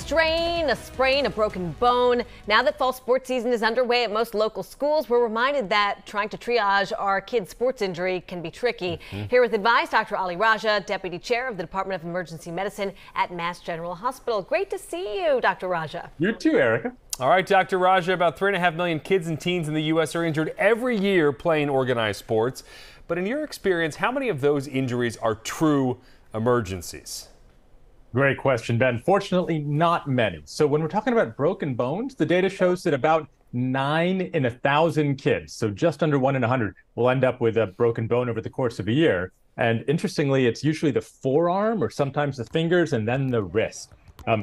strain, a sprain, a broken bone. Now that fall sports season is underway at most local schools, we're reminded that trying to triage our kids' sports injury can be tricky. Here with advice, Dr. Ali Raja, Deputy Chair of the Department of Emergency Medicine at Mass General Hospital. Great to see you, Dr. Raja. You too, Erica. All right, Dr. Raja, about 3.5 million kids and teens in the U.S. are injured every year playing organized sports. But in your experience, how many of those injuries are true emergencies? Great question, Ben. Fortunately, not many. So when we're talking about broken bones, the data shows that about 9 in 1,000 kids, so just under 1 in 100, will end up with a broken bone over the course of a year. And interestingly, it's usually the forearm or sometimes the fingers and then the wrist.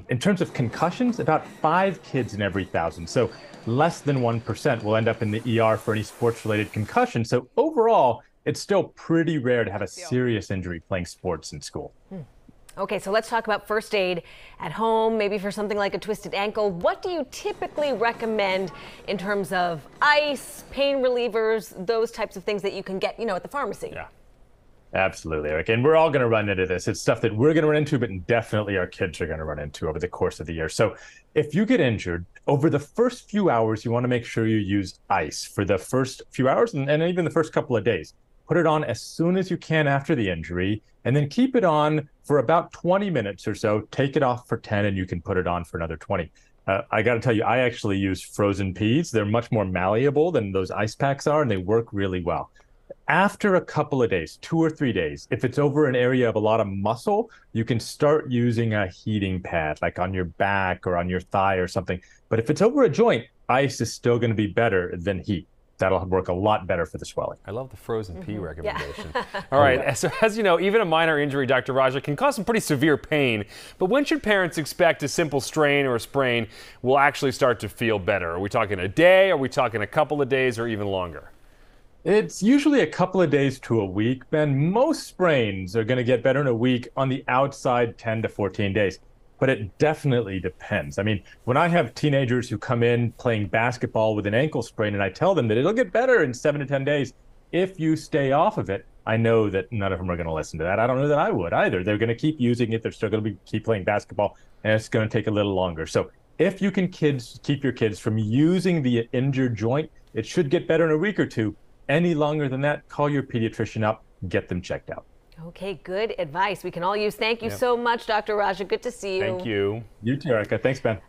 In terms of concussions, about 5 kids in every 1,000. So less than 1% will end up in the ER for any sports-related concussion. So overall, it's still pretty rare to have a serious injury playing sports in school. Okay, so let's talk about first aid at home, maybe for something like a twisted ankle. What do you typically recommend in terms of ice, pain relievers, those types of things that you can get, at the pharmacy? Yeah. Absolutely, Eric. And we're all going to run into this. It's stuff that we're going to run into, but definitely our kids are going to run into over the course of the year. So if you get injured, over the first few hours, you want to make sure you use ice for the first few hours and even the first couple of days. Put it on as soon as you can after the injury, and then keep it on for about 20 minutes or so. Take it off for 10, and you can put it on for another 20. I got to tell you, I actually use frozen peas. They're much more malleable than those ice packs are, and they work really well. After a couple of days, 2 or 3 days, if it's over an area of a lot of muscle, you can start using a heating pad, like on your back or on your thigh or something. But if it's over a joint, ice is still going to be better than heat. That'll work a lot better for the swelling. I love the frozen pea recommendation. Yeah. All right, so as you know, even a minor injury, Dr. Raja, can cause some pretty severe pain. But when should parents expect a simple strain or a sprain will actually start to feel better? Are we talking a day? Are we talking a couple of days or even longer? It's usually a couple of days to a week, Ben. Most sprains are going to get better in a week, on the outside 10 to 14 days. But it definitely depends. I mean, when I have teenagers who come in playing basketball with an ankle sprain and I tell them that it'll get better in 7 to 10 days, if you stay off of it, I know that none of them are going to listen to that. I don't know that I would either. They're going to keep using it. They're still going to keep playing basketball, and it's going to take a little longer. So if you can keep your kids from using the injured joint, it should get better in a week or two. Any longer than that, call your pediatrician up, get them checked out. Okay, good advice we can all use. Thank you so much, Dr. Raja. Good to see you. Thank you. You too, Erica. Thanks, Ben.